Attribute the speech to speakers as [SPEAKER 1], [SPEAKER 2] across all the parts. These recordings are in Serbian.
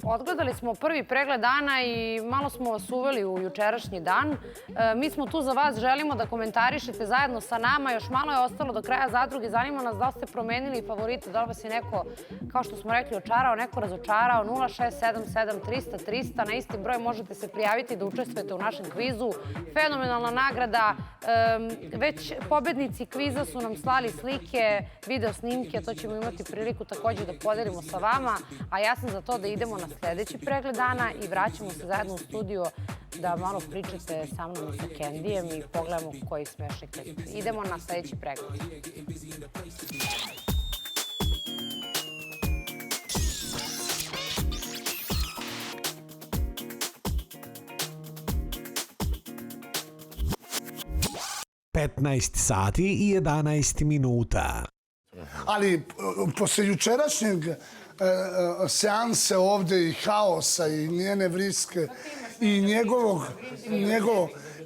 [SPEAKER 1] Odgledali smo prvi pregled dana i malo smo vas uveli u jučerašnji dan. Mi smo tu za vas, želimo da komentarišete zajedno sa nama. Još malo je ostalo do kraja zadruge. Zanima nas da li ste promenili favorite, da li vas je neko, kao što smo rekli, očarao, neko razočarao. 0677 300 300. Na isti broj možete se prijaviti da učestvujete u našem kvizu. Fenomenalna nagrada. Već pobednici kviza su nam slali slike, video snimke. To ćemo imati priliku također da podelimo sa vama. A ja sam za to da idemo na sljedeći pregled dana i vraćamo se zajedno u studiju da malo pričate sa mnom i sa Kendijem i pogledamo koji smešni klip. Idemo na sljedeći pregled.
[SPEAKER 2] Petnaest sati i 11 minuta.
[SPEAKER 3] Ali posle jučerašnjeg seanse ovde i haosa i njene vriske i njegovo,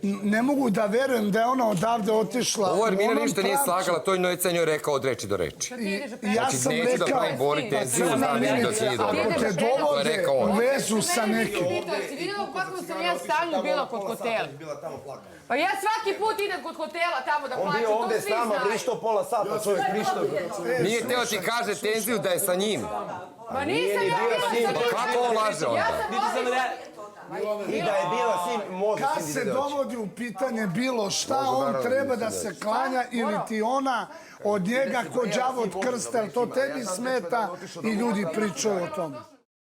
[SPEAKER 3] ne mogu da verujem da je ona odavde otišla.
[SPEAKER 4] Ovo Ermina ništa nije slagala, to je Nojeca njoj rekao od reči do reči.
[SPEAKER 3] Ja sam
[SPEAKER 4] neću da pravim Bori tenziju, znam vidim da će dobro.
[SPEAKER 3] Ako te dovode u vezu sa nekim.
[SPEAKER 5] Vidimo kako sam ja stalno bila kod hotela. Pa ja svaki put idem kod hotela tamo da plaćam, to svi znaju.
[SPEAKER 6] On bi ovde s nama vrištao pola sata, čovjek vrištao.
[SPEAKER 4] Nije teo ti kaže tenziju da je sa njim.
[SPEAKER 5] Ma nisam ja bila sa njim.
[SPEAKER 4] Kako on laže onda?
[SPEAKER 6] I da je bila s njim, može
[SPEAKER 3] Kad se dovodi u pitanje bilo šta, on treba da se klanja ili ti ona od njega ko đavo od krsta, jer to tebi smeta i ljudi pričaju o tome.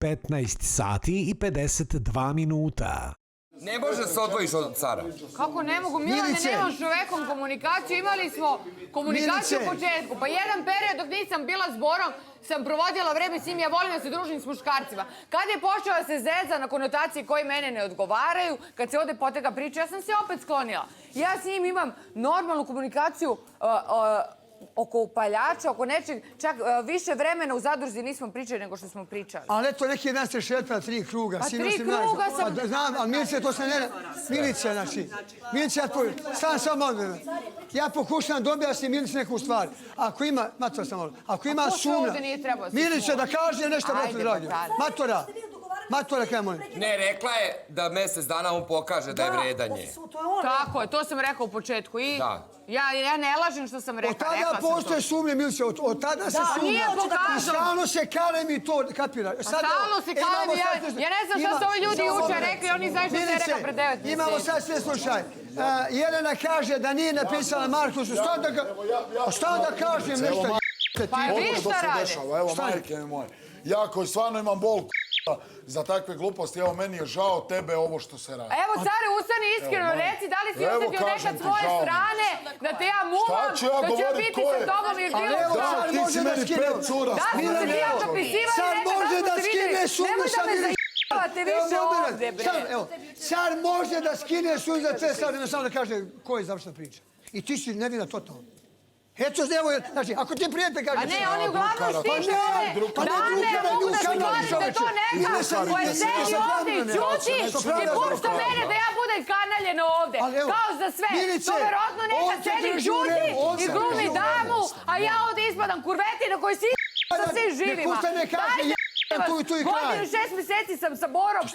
[SPEAKER 2] 15 sati i 52 minuta.
[SPEAKER 4] Ne može se odvojiš od cara.
[SPEAKER 5] Kako ne mogu? Milane, nemam s čovekom komunikaciju. Imali smo komunikaciju u početku. Pa jedan period dok nisam bila s Borom sam provodila vreme s njim. Ja volim da se družim s muškarcima. Kad je počela da se zeza na konotacije koji mene ne odgovaraju, kad se ode poteka priča, ja sam se opet sklonila. Ja s njim imam normalnu komunikaciju oko upaljača, oko nečeg, čak više vremena u zadruzi nismo pričali nego što smo pričali.
[SPEAKER 7] Ali eto, neki dan ste šetala 3 kruga.
[SPEAKER 5] Pa 3 kruga sam...
[SPEAKER 7] Znam, ali Milice, to se ne... Milice, znači... Milice, samo odmah. Ja pokušam da objasnim Milice neku stvar. Ako ima... Matora sam malo. Ako ima sumnja... Milice, da kaže nešto, brate, dragi. Matora. Matora, kaj molim?
[SPEAKER 4] Ne, rekla je da mjesec dana on pokaže da je vredanje.
[SPEAKER 5] Tako je, to sam rekao u početku. I ja ne lažem što sam rekla.
[SPEAKER 7] Od tada postoje sumnje, Milice, od tada se sumnja.
[SPEAKER 5] Nije pokazano.
[SPEAKER 7] I stalno se kalem i to kapira.
[SPEAKER 5] Stalno se kalem i ja ne znam šta su ovi ljudi juče rekli, oni znaju što se rekla pred 9 mjeseci.
[SPEAKER 7] Imamo sad sve slušaj. Jelena kaže da nije napisala Markusu. Šta da kažem nešto?
[SPEAKER 5] Pa vi šta rade?
[SPEAKER 8] Evo, majke moje. Ja koji stvarno imam bol za takve gluposti, evo, meni je žao tebe ovo što se radi.
[SPEAKER 5] Evo, care, ustani iskreno, reci da li si osjetio nekad svoje strane, da te ja muvam, da ću biti sa tobom ili bilo što.
[SPEAKER 8] Da, ti si meni 5 cura.
[SPEAKER 5] Da, smo se ti ja dopisivali, nekad da smo se vidjeli. Nemoj da me zajebavate više ovdje, bre.
[SPEAKER 7] Car može da skine sumnju za te stvari, samo da kaže ko je završna priča. I ti si nevina totalno. Eto, evo, znači, ako ti prijete kaže...
[SPEAKER 5] A ne, oni uglavnom štiče mene. Dane, mogu da se govorim da to neka koja sedi ovdje i čuti i pušta mene da ja budem kanaljena ovdje. Kao za sve. To verovatno neka sedi i čuti i glumi damu, a ja ovdje ispadam kurvetina koji si sa svim živima. Godinu 6 mjeseci sam sa Borom, ni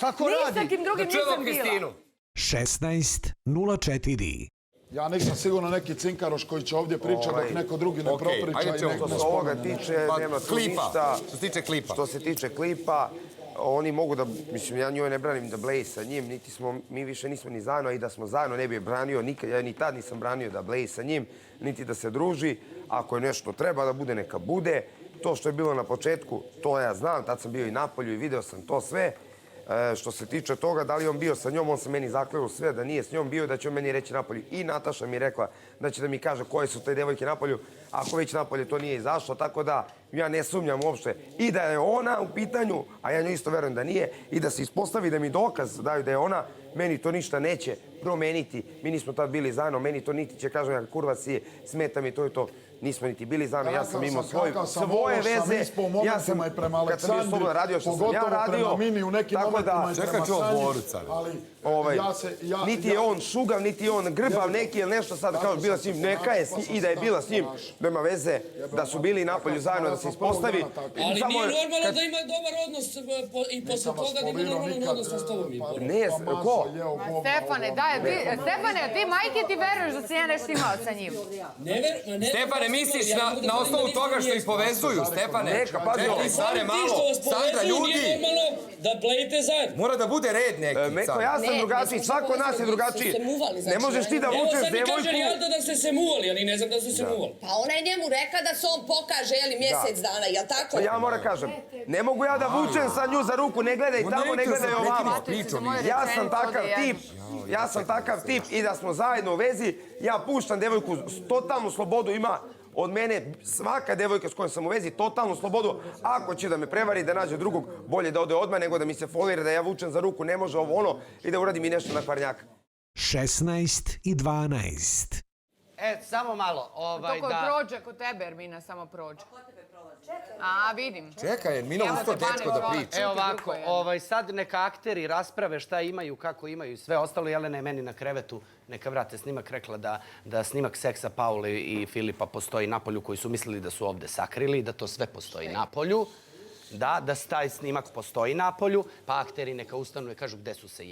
[SPEAKER 5] s takim drugim nisam bila.
[SPEAKER 2] 16:04.
[SPEAKER 8] Ja nisam sigurno neki cinkaroš koji će ovdje pričati dok neko drugi ne propriča i nek ne spomene.
[SPEAKER 6] Što se ovoga tiče, nema tu ništa.
[SPEAKER 4] Što se tiče klipa.
[SPEAKER 6] Što se tiče klipa, oni mogu da, mislim, ja njoj ne branim da Blaze sa njim, niti smo, mi više nismo ni zajedno, a i da smo zajedno ne bi je branio nikad, ja ni tad nisam branio da Blaze sa njim, niti da se druži. Ako je nešto treba da bude, neka bude. To što je bilo na početku, to ja znam, tad sam bio i napolju i video sam to sve. Što se tiče toga, da li on bio sa njom, on se meni zakleo sve da nije s njom bio, da će on meni reći napolju. I Nataša mi rekla da će da mi kaže koje su te devojke napolju, ako već napolje to nije izašlo, tako da ja ne sumnjam uopšte. I da je ona u pitanju, a ja nju isto verujem da nije, i da se ispostavi da mi dokaz daju da je ona, meni to ništa neće promeniti. Mi nismo tad bili zajedno, meni to niti će, kažem, ja kurva si, smeta mi, to je to. Nismo niti bili zajedno, ja sam imao svoje veze. Ja sam, kad sam bio slobodan, radio što sam ja radio. Tako da,
[SPEAKER 8] čekaj ću odgovorit
[SPEAKER 6] niti je on šugav, niti je on grbav neki ili nešto sad kao bila s njim, neka je i da je bila s njim, nema veze da su bili napolju zajedno, da se ispostavi.
[SPEAKER 9] Ali nije normalno da ima dobar odnos i posle toga da ima normalan odnos s tobom.
[SPEAKER 6] Ne, ko?
[SPEAKER 5] Stefane, ti majke ti veruješ da si ja nešto imao sa njim?
[SPEAKER 4] Stefane, misliš na osnovu toga što ih povezuju, Stefane?
[SPEAKER 6] Neka, pazi ovo.
[SPEAKER 4] Čekaj, stare malo. Sandra, ljudi.
[SPEAKER 9] Nije normalno da plejete zajedno.
[SPEAKER 4] Mora da bude red neki.
[SPEAKER 6] Meko, ja sam drugačiji, svako od nas je drugačiji. Ne možeš ti da vučeš devojku...
[SPEAKER 9] Evo sad mi kaže Jalda da ste se muvali, ali ne znam da ste se muvali.
[SPEAKER 10] Pa ona je njemu rekla da se on pokaže, jeli, mjesec dana, jel tako?
[SPEAKER 6] Ja moram kažem, ne mogu ja da vučem sa nju za ruku, ne gledaj tamo, ne gledaj ovamo. Ja sam takav tip i da smo zajedno u vezi, ja puštam devojku, totalnu slobodu ima od mene, svaka devojka s kojom sam u vezi, totalnu slobodu. Ako će da me prevari, da nađe drugog, bolje da ode odmah nego da mi se folira, da ja vučem za ruku, ne može ovo ono i da uradi mi nešto na parnjaka.
[SPEAKER 2] 16 i 12.
[SPEAKER 11] Samo malo.
[SPEAKER 5] To koji prođe kod tebe, Ermina, samo prođe. A, vidim.
[SPEAKER 4] Čekaj, Ermina usto dečko da priča.
[SPEAKER 11] Evo ovako, sad neka akteri rasprave šta imaju, kako imaju i sve ostalo. Jelena je meni na krevetu, neka vrate snimak, rekla da snimak seksa Paule i Filipa postoji napolju, koji su mislili da su ovde sakrili, da to sve postoji napolju. Da taj snimak postoji napolju, pa akteri neka ustanu i kažu gde su se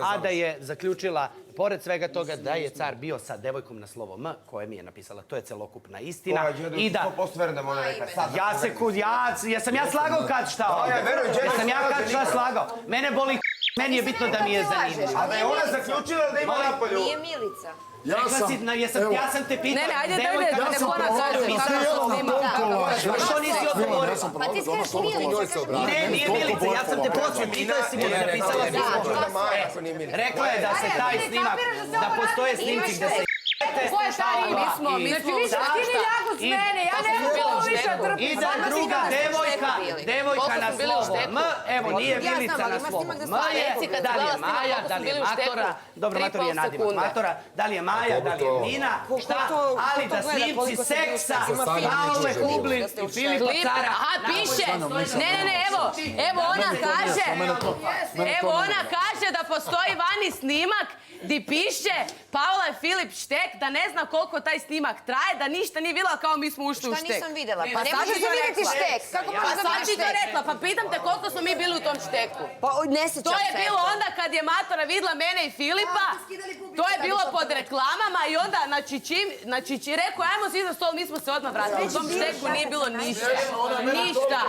[SPEAKER 11] a da je zaključila, pored svega toga, da je car bio sa devojkom na slovo M, koje mi je napisala. To je celokupna istina. I da... Jesam ja slagao kad šta? Jesam ja kad šta slagao? Mene boli, meni je bitno da mi je zanimljivo.
[SPEAKER 6] A da je ona zaključila da ima napolju?
[SPEAKER 10] Nije Milica.
[SPEAKER 11] Ja sam te pitao.
[SPEAKER 5] Ne,
[SPEAKER 11] Što nisi odgovorio?
[SPEAKER 10] Pa ti skaš Milica.
[SPEAKER 11] Ne, nije Milica, ja sam te počeo. Pitao si mi da napisala slovo. Rekla je da se taj snimak, da postoje snimci gde se
[SPEAKER 5] Ko je taj? Znači, više ti ni ljagu s mene, ja ne mogu ovo više trpiti.
[SPEAKER 11] I da druga devojka na slovo M, evo nije Milica na slovo M je, da li je Maja, da li je Matora, dobro, Mator je nadimak Matora, da li je Maja, da li je Nina, šta, ali da snimci seksa Paule Kublin i Filipa Cara...
[SPEAKER 1] Aha, piše, ne, evo ona kaže da postoji vani snimak di piše Paula i Filip štek, da ne zna koliko taj snimak traje, da ništa nije vidjela kao mi smo ušli u štek.
[SPEAKER 10] Šta nisam vidjela? Pa ne može se vidjeti štek. Kako može da
[SPEAKER 1] sad ti to rekla, pa pitam te koliko smo mi bili u tom šteku.
[SPEAKER 10] Pa ne sjećam se.
[SPEAKER 1] To je bilo onda kad je Matora videla mene i Filipa, to je bilo pod reklamama i onda, znači, rekao, ajmo svi za stol, mi smo se odmah vratili. U tom šteku nije bilo ništa. Ništa.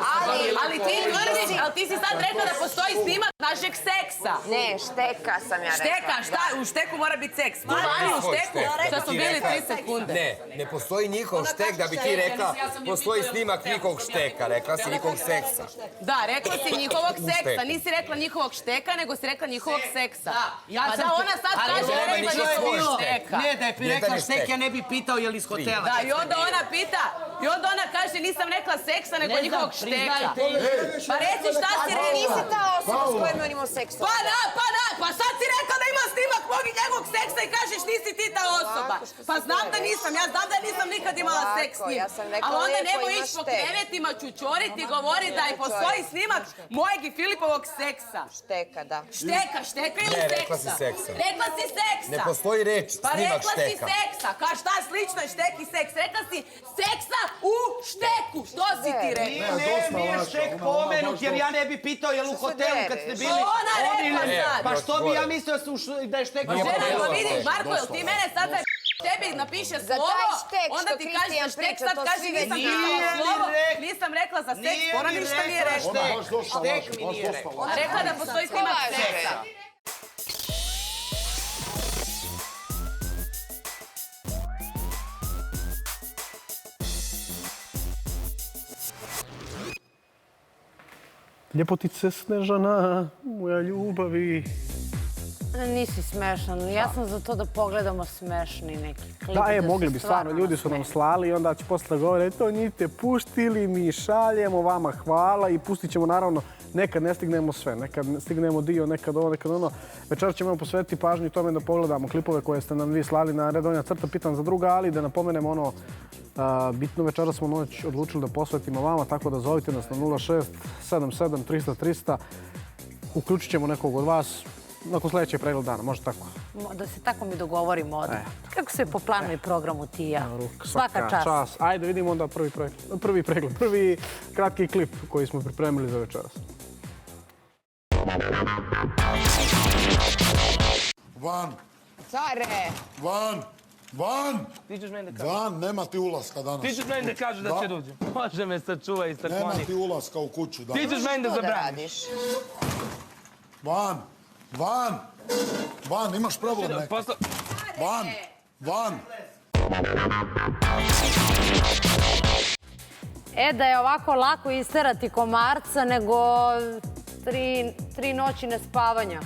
[SPEAKER 1] Ali ti tvrdiš, ali ti si sad rekla da postoji snimak našeg seksa.
[SPEAKER 10] Ne, šteka sam ja rekla.
[SPEAKER 1] Šteka, šta? U šteku mora biti seks. Tu vani u šteku, što smo bili 3 sekunde.
[SPEAKER 4] Ne postoji njihov štek da bi ti rekla, postoji snimak njihovog šteka, rekla si njihovog seksa.
[SPEAKER 1] Da, rekla si njihovog seksa, nisi rekla njihovog šteka, nego si rekla njihovog seksa. Pa da ona sad kaže da je rekla njihovog šteka.
[SPEAKER 11] Ne, da je rekla štek, ja ne bi pitao je li iz hotela.
[SPEAKER 1] Da, i onda ona pita, i onda ona kaže nisam rekla seksa, nego njihovog šteka. Pa reci šta si rekla.
[SPEAKER 10] Nisi ta osoba s kojom on imao seksa.
[SPEAKER 1] Pa sad si rekla da ima snimak mog i njegovog seksa i kažeš nisi ti ta osoba. Pa znam da nisam, ja znam da nisam nikad imala seks s njim. Ali onda nemoj ići po krevetima čučoriti i govori da je postoji snimak mojeg i Filipovog seksa.
[SPEAKER 10] Šteka, da.
[SPEAKER 1] Šteka ili seksa?
[SPEAKER 4] Ne, rekla si seksa.
[SPEAKER 1] Rekla si seksa.
[SPEAKER 4] Ne postoji reč,
[SPEAKER 1] pa
[SPEAKER 4] snimak šteka.
[SPEAKER 1] Pa rekla si seksa. Ka šta slično je štek i seks? Rekla si seksa u šteku. Što si ti rekla?
[SPEAKER 11] Nije štek pomenut jer ja ne bi pitao je li u hotelu kad ste bili...
[SPEAKER 1] Ona rekla sad.
[SPEAKER 11] Pa što bi ja mislio da je štek...
[SPEAKER 1] Žena, vidi, Marko, jel ti mene sad tebi napiše slovo, onda ti kaže za štek, sad kaže nisam pisala slovo, nisam rekla za seks, ona ništa nije rekla.
[SPEAKER 11] Štek mi nije rekla.
[SPEAKER 1] Rekla da postoji snimak seksa.
[SPEAKER 12] Ljepotice Snežana, moja ljubavi.
[SPEAKER 1] Nisi smešan, ja sam za to da pogledamo smešni neki klip.
[SPEAKER 12] Da, mogli bi stvarno, ljudi su nam slali i onda će posle govoriti, to njite puštili, mi šaljemo, vama hvala i pustit ćemo naravno nekad ne stignemo sve, nekad stignemo dio, nekad ovo, nekad ono. Večeras ćemo posvetiti pažnju tome da pogledamo klipove koje ste nam vi slali na redovnja crta pitan za druga, ali da napomenemo ono bitno večeras smo noć odlučili da posvetimo vama, tako da zovite nas na 06 77 300 300. Uključit ćemo nekog od vas nakon sljedećeg pregled dana, može tako?
[SPEAKER 1] Da se tako mi dogovorimo odmah. Kako se po planu i programu ti i ja? Svaka čast.
[SPEAKER 12] Ajde vidimo onda prvi pregled, prvi kratki klip koji smo pripremili za večeras.
[SPEAKER 8] Van!
[SPEAKER 5] Care!
[SPEAKER 8] Van! Van!
[SPEAKER 9] Ti ćeš meni da kažeš.
[SPEAKER 8] Van, nema ti ulaska danas.
[SPEAKER 9] Ti ćeš meni da kažeš da će dođe. Može me sačuvaj i stakloni.
[SPEAKER 8] Nema ti ulaska u kuću danas.
[SPEAKER 9] Ti ćeš meni da zabraniš.
[SPEAKER 8] Van! Van! Van, imaš problem neki. Van! Van!
[SPEAKER 1] Da je ovako lako isterati komarca nego 3 noći nespavanja.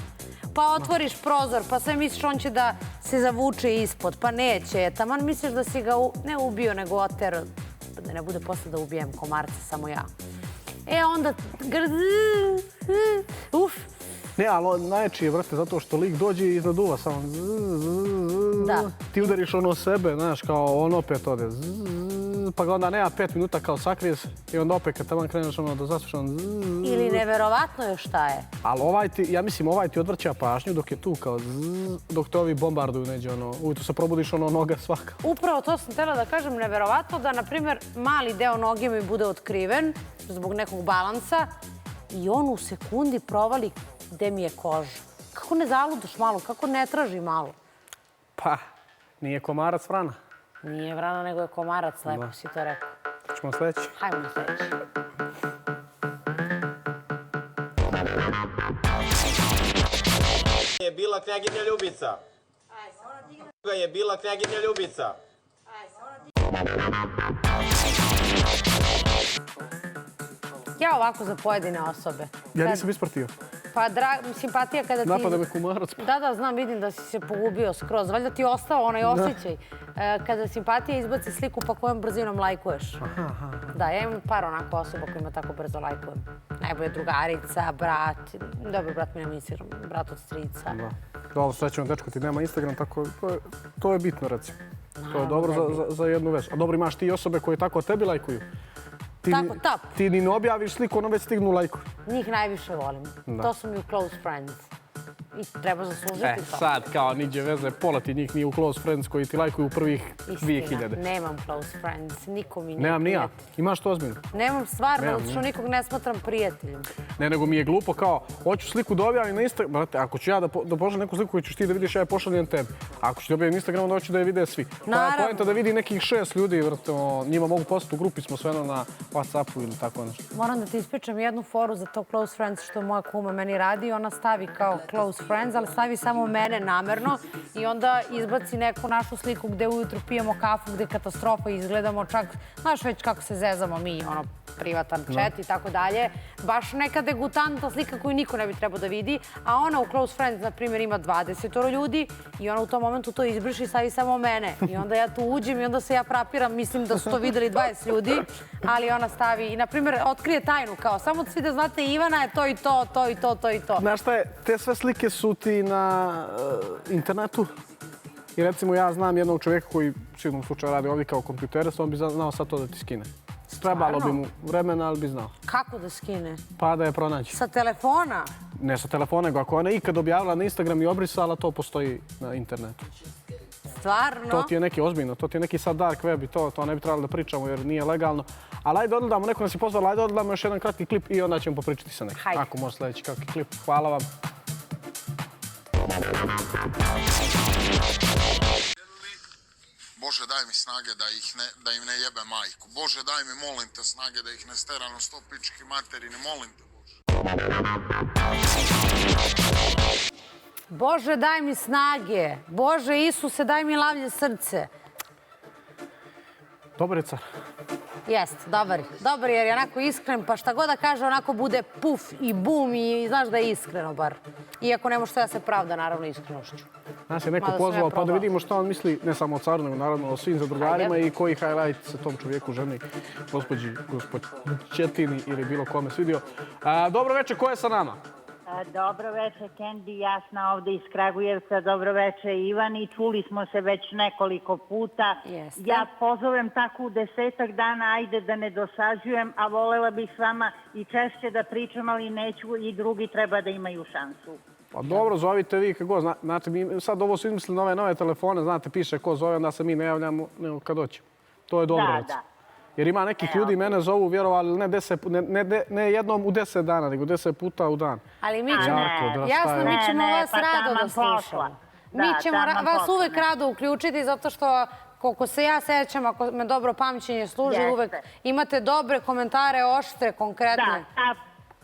[SPEAKER 1] Pa otvoriš prozor, pa sve misliš on će da se zavuče ispod, pa neće. Taman misliš da si ga ne ubio, nego oterao. Da ne bude posle da ubijem komarca, samo ja. Onda... Uf!
[SPEAKER 12] Ne, ali najjači je, vrte, zato što lik dođe iznad uva, samo
[SPEAKER 1] da.
[SPEAKER 12] Ti udariš ono sebe, znaš, kao on opet ode, pa ga onda nema 5 minuta kao sakrije se i onda opet kad tamo kreneš ono da zasviš on
[SPEAKER 1] Ili neverovatno je šta je.
[SPEAKER 12] Ali ja mislim ovaj ti odvrća pažnju dok je tu kao dok te ovi bombarduju neđe ono, ujutro se probudiš ono noga svaka.
[SPEAKER 1] Upravo to sam htjela da kažem, neverovatno da, na primjer, mali deo noge mi bude otkriven zbog nekog balansa i on u sekundi provali gde mi je koža. Kako ne zaludaš malo, kako ne traži malo?
[SPEAKER 12] Pa, nije komarac vrana.
[SPEAKER 1] Nije vrana, nego je komarac, lepo si to rekao.
[SPEAKER 12] Ćemo sljedeći?
[SPEAKER 1] Hajmo na sljedeći.
[SPEAKER 13] Je bila knjaginja Ljubica. Je bila knjaginja Ljubica.
[SPEAKER 1] Ja ovako za pojedine osobe.
[SPEAKER 12] Ja nisam ispratio.
[SPEAKER 1] Pa simpatija kada ti...
[SPEAKER 12] Napada me komarac.
[SPEAKER 1] Da, znam, vidim da si se pogubio skroz. Valjda ti je ostao onaj osjećaj. Kada simpatija izbaci sliku pa kojom brzinom lajkuješ. Da, ja imam par onako osoba kojima tako brzo lajkujem. Najbolje drugarica, brat. Dobro, brat mi nema Instagram, brat od strica.
[SPEAKER 12] Dobro, srećan dečko ti nema Instagram, tako to je bitno, recimo. To je dobro za jednu vez. A dobro, imaš ti osobe koje tako tebi lajkuju.
[SPEAKER 1] Tako, tap.
[SPEAKER 12] Ti ni ne objaviš sliku, ono već stignu lajku.
[SPEAKER 1] Njih najviše volim. To su mi u close friends. I treba zaslužiti to.
[SPEAKER 12] Sad, kao niđe veze, pola ti njih nije u close friends koji ti lajkuju u prvih 2000.
[SPEAKER 1] Istina, nemam close friends, niko mi nije
[SPEAKER 12] Nemam ni ja.
[SPEAKER 1] prijatelj.
[SPEAKER 12] Imaš to ozbiljno?
[SPEAKER 1] Nemam stvarno, što nikog ne smatram prijateljem.
[SPEAKER 12] Ne, nego mi je glupo kao, hoću sliku da objavim na Instagram. Brate, ako ću ja da pošaljem neku sliku koju ćeš ti da vidiš, ja je pošaljem tebi. Ako ću da objavim Instagram, onda hoću da je vide svi. Pa je poenta da vidi nekih 6 ljudi, vrte, njima mogu postati u grupi, smo sve na Whatsappu ili tako nešto.
[SPEAKER 1] Moram da ti ispričam jednu foru za to close friends što moja kuma meni radi. Ona stavi kao close friends, ali stavi samo mene namerno i onda izbaci neku našu sliku gde ujutru pijemo kafu, gde katastrofa izgledamo, čak, znaš već kako se zezamo mi, ono, privatan chat i tako dalje. Baš neka degutantna slika koju niko ne bi trebao da vidi, a ona u close friends, na primjer, ima 20 ljudi i ona u tom momentu to izbriši i stavi samo mene. I onda ja tu uđem i onda se ja frapiram, mislim da su to videli 20 ljudi, ali ona stavi i, na primjer, otkrije tajnu, kao samo svi da znate Ivana je to i to, to i to, to i to.
[SPEAKER 12] Znaš šta je, te sve slike su ti na internetu i recimo ja znam jednog čovjeka koji u svijednom slučaju radi ovdje kao kompjuterist, on bi znao sad to da ti skine. Trebalo bi mu vremena, ali bi znao.
[SPEAKER 1] Kako da skine?
[SPEAKER 12] Pa da je pronaći.
[SPEAKER 1] Sa telefona?
[SPEAKER 12] Ne sa telefona, nego ako ona ikad objavila na Instagram i obrisala, to postoji na internetu.
[SPEAKER 1] Stvarno?
[SPEAKER 12] To ti je neki ozbiljno, to ti je neki sad dark web i to ne bi trebalo da pričamo jer nije legalno. Ali ajde odgledamo, neko nas je pozvao, ajde odgledamo još jedan kratki klip i onda ćemo popričati sa nekim. Ako može sljedeći kratki klip. Hvala vam.
[SPEAKER 8] Bože, daj mi snage da im ne jebe majku. Bože, daj mi, molim te, snage da ih ne sterano sto pički materini. Molim te, Bože.
[SPEAKER 1] Bože, daj mi snage. Bože, Isuse, daj mi lavlje srce.
[SPEAKER 12] Dobar je car.
[SPEAKER 1] Jeste, dobar. Dobar jer je onako iskren, pa šta god da kaže, onako bude puf i bum i znaš da je iskreno bar. Iako ne može da se pravda, naravno, iskrenošću.
[SPEAKER 12] Nas je neko pozvao pa da vidimo što on misli, ne samo o caru, nego naravno o svim zadrugarima i koji highlight se tom čovjeku ženi, gospođi Četini ili bilo kome svidio. Dobro večer, ko je sa nama?
[SPEAKER 14] Dobro večer, Kendi, Jasna ovdje iz Kragujevca. Dobro večer, Ivan, i čuli smo se već nekoliko puta. Ja pozovem tako u 10 dana, ajde da ne dosađujem, a volela bih s vama i češće da pričam, ali neću i drugi treba da imaju šansu.
[SPEAKER 12] Pa dobro, zovite vi kako, znate, mi sad ovo su izmislili nove telefone, znate, piše ko zove, onda se mi ne javljamo nego kad doćemo. To je dobro.
[SPEAKER 14] Da.
[SPEAKER 12] Jer ima nekih ljudi, mene zovu, vjerovali, ne jednom u 10 dana, nego 10 puta u dan.
[SPEAKER 1] Ali mi ćemo, jasno, mi ćemo vas rado da slušamo. Mi ćemo vas uvek rado uključiti, zato što, koliko se ja sećam, ako me dobro pamćenje služi, uvek imate dobre komentare, oštre, konkretne.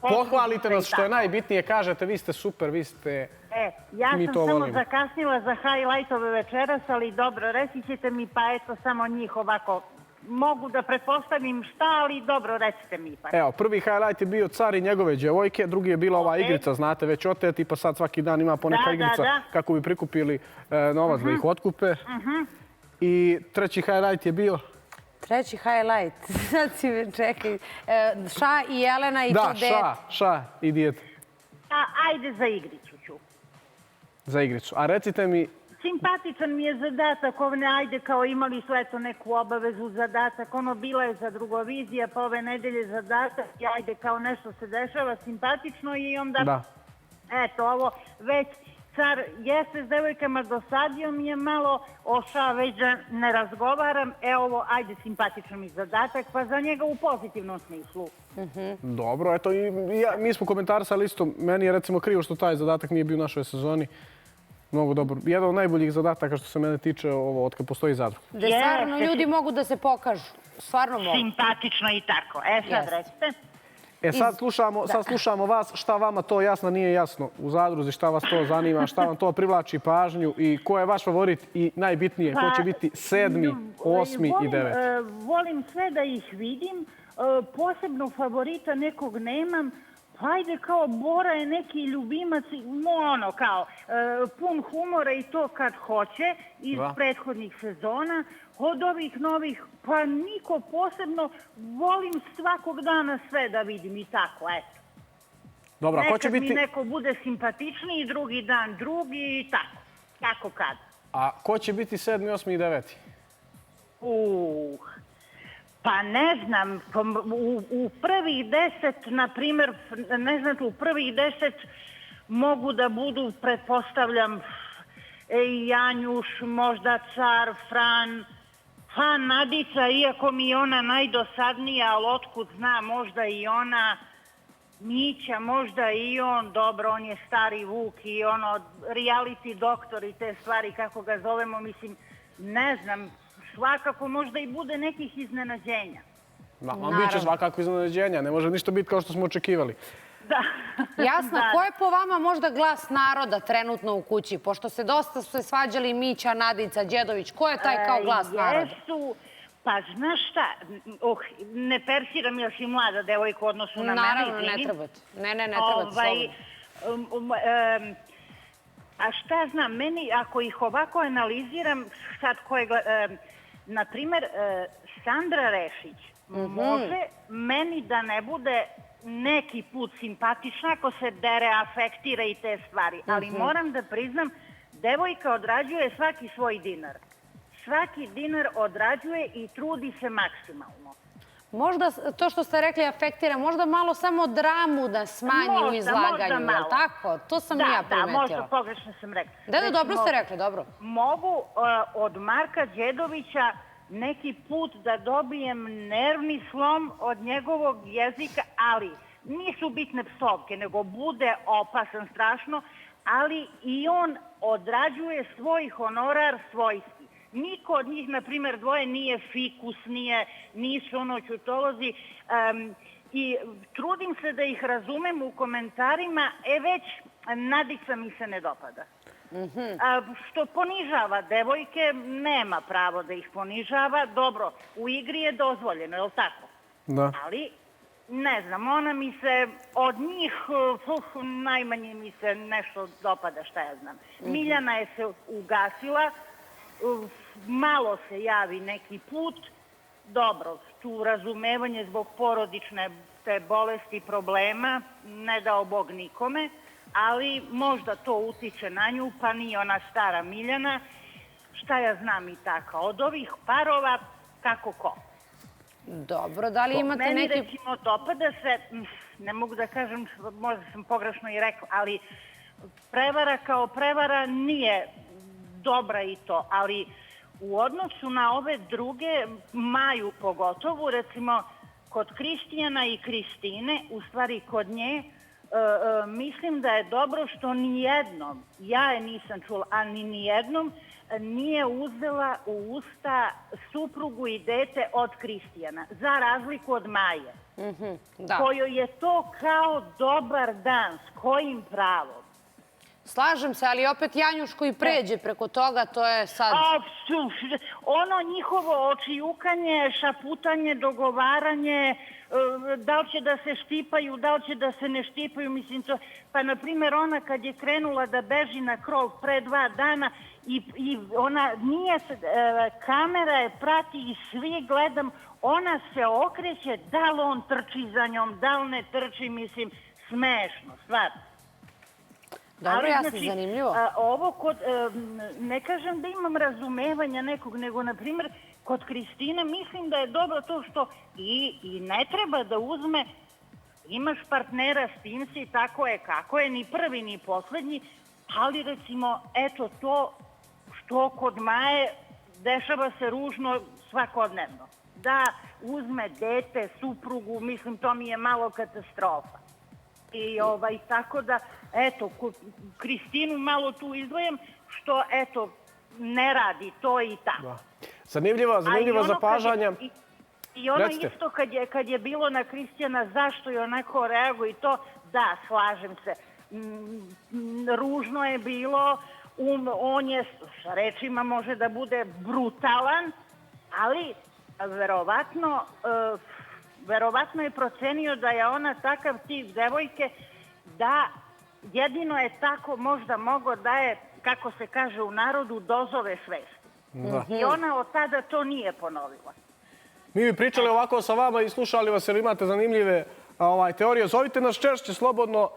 [SPEAKER 12] Pohvalite nas, što je najbitnije, kažete, vi ste super, vi ste...
[SPEAKER 14] Ja sam samo zakasnila za highlightove večeras, ali dobro, reći ćete mi, pa eto, samo njih ovako... Mogu da pretpostavim šta, ali dobro, recite mi ipak.
[SPEAKER 12] Evo, prvi highlight je bio car i njegove djevojke, drugi je bila ova igrica, znate, već oteti, pa sad svaki dan ima poneka igrica kako bi prikupili novac da ih otkupe. I treći highlight je bio...
[SPEAKER 1] Treći highlight, sad si me čekaj. Ša i Jelena i to dete.
[SPEAKER 12] Da, Ša i dijete.
[SPEAKER 14] Ajde za igricu ću.
[SPEAKER 12] Za igricu. A recite mi...
[SPEAKER 14] Simpatičan mi je zadatak, ajde kao imali su eto neku obavezu zadatak, bila je za Drugovizija, pa ove nedelje zadatak, i ajde kao nešto se dešava simpatično i onda, eto ovo već car jeste s devojkama, dosadio mi je malo, o Ša već da ne razgovaram, ovo ajde simpatično mi zadatak, pa za njega u pozitivnom smislu.
[SPEAKER 12] Dobro, eto mi smo komentarisali isto, meni je recimo krivo što taj zadatak nije bio u našoj sezoni. Mnogo dobro. Jedan od najboljih zadataka što se mene tiče ovo od kad postoji zadruga.
[SPEAKER 1] Gde stvarno ljudi mogu da se pokažu. Stvarno mogu.
[SPEAKER 14] Simpatično i tako. Sad recite.
[SPEAKER 12] Sad slušamo vas. Šta vama to jasno nije jasno u zadruzi? Šta vas to zanima? Šta vam to privlači pažnju? I ko je vaš favorit? I najbitnije, ko će biti 7., 8. i 9.
[SPEAKER 14] Volim sve da ih vidim. Posebno favorita nekog nemam. Hajde, kao Bora je neki ljubimac, ono kao pun humora i to kad hoće iz prethodnih sezona. Od ovih novih, pa niko posebno, volim svakog dana sve da vidim i tako, eto.
[SPEAKER 12] Dobro, ko će biti...
[SPEAKER 14] Nekad mi neko bude simpatičniji, drugi dan drugi i tako. Tako kad.
[SPEAKER 12] A ko će biti 7., 8. i 9?
[SPEAKER 14] Pa ne znam, u prvih 10, na primjer, ne znam, u prvih 10 mogu da budu, pretpostavljam, Janjuš, možda Car, Fran, Nadica, iako mi je ona najdosadnija, ali otkud zna, možda i ona, Mića, možda i on, dobro, on je stari Vuk i ono, reality doktor i te stvari, kako ga zovemo, mislim, ne znam, svakako možda i bude nekih iznenađenja.
[SPEAKER 12] Biće svakako iznenađenja, ne može ništa biti kao što smo očekivali.
[SPEAKER 1] Jasno, ko je po vama možda glas naroda trenutno u kući? Pošto se dosta su se svađali Mića, Nadica, Đedović, ko je taj kao glas naroda?
[SPEAKER 14] Pa znaš šta, ne persiram još i mlada devojka u odnosu na mene.
[SPEAKER 1] Naravno, ne trebate. Ne trebate, slobodno.
[SPEAKER 14] A šta znam, meni, ako ih ovako analiziram, sad koje, na primjer, Sandra Rešić može meni da ne bude neki put simpatična ako se dere, afektira i te stvari, ali moram da priznam, devojka odrađuje svaki svoj dinar. Svaki dinar odrađuje i trudi se maksimalno.
[SPEAKER 1] Možda to što ste rekli afektira, možda malo samo dramu da smanji u izlaganju, je li tako? To sam ja primetila.
[SPEAKER 14] Da, možda pogrešno sam rekla.
[SPEAKER 1] Da, dobro ste rekli, dobro.
[SPEAKER 14] Mogu od Marka Đedovića neki put da dobijem nervni slom od njegovog jezika, ali nisu bitne psovke, nego bude opasan strašno, ali i on odrađuje svoj honorar svojski. Niko od njih, na primjer, dvoje nije fikus, nisu ono ćutolozi i trudim se da ih razumem u komentarima, već Nadica mi se ne dopada. što ponižava devojke, nema pravo da ih ponižava. Dobro, u igri je dozvoljeno, je li tako?
[SPEAKER 12] Da.
[SPEAKER 14] Ali, ne znam, ona mi se, od njih, najmanje mi se nešto dopada, šta ja znam. Miljana je se ugasila, malo se javi neki put, dobro, tu razumevanje zbog porodične te bolesti, problema, ne dao Bog nikome, ali možda to utiče na nju, pa nije ona stara Miljana, šta ja znam i tako. Od ovih parova, kako ko?
[SPEAKER 1] Dobro, da li imate
[SPEAKER 14] Meni,
[SPEAKER 1] neki...
[SPEAKER 14] recimo, dopada se, ne mogu da kažem, možda sam pogrešno i rekla, ali prevara kao prevara nije dobra i to, ali u odnosu na ove druge, Maju pogotovo, recimo, kod Kristijana i Kristine, u stvari kod nje, mislim da je dobro što nijednom, ja je nisam čula, a ni nijednom, nije uzela u usta suprugu i dete od Kristijana, za razliku od Maje, kojoj je to kao dobar dan, s kojim pravom.
[SPEAKER 1] Slažem se, ali opet Janjuško i pređe preko toga, to je sad...
[SPEAKER 14] Ono njihovo očijukanje, šaputanje, dogovaranje, da li će da se štipaju, da li će da se ne štipaju, mislim to... Pa, na primjer, ona kad je krenula da beži na krov pre 2 dana i ona nije... Kamera je prati i svi gledam, ona se okreće, da li on trči za njom, da li ne trči, mislim, smešno, stvarno.
[SPEAKER 1] Dobro, jasno, zanimljivo.
[SPEAKER 14] Ovo kod, ne kažem da imam razumevanja nekog, nego, na primjer, kod Kristine mislim da je dobro to što i ne treba da uzme, imaš partnera, s tim si, tako je kako je, ni prvi ni poslednji, ali recimo, eto to što kod Maje dešava se ružno svakodnevno. Da uzme dete, suprugu, mislim, to mi je malo katastrofa. I tako da, eto, Kristinu malo tu izdvojam, što, eto, ne radi to i tako.
[SPEAKER 12] Zanimljivo zapažanja.
[SPEAKER 14] I ono isto kad je bilo na Kristijana, zašto je onako reaguje i to, da, slažem se. Ružno je bilo, on je, sa rečima može da bude brutalan, ali verovatno je procenio da je ona takav tip devojke, da jedino je tako možda mogo da je, kako se kaže u narodu, dozove svesti. I ona od tada to nije ponovila.
[SPEAKER 12] Mi bi pričali ovako sa vama i slušali vas jer imate zanimljive teorije. Zovite nas češće, slobodno.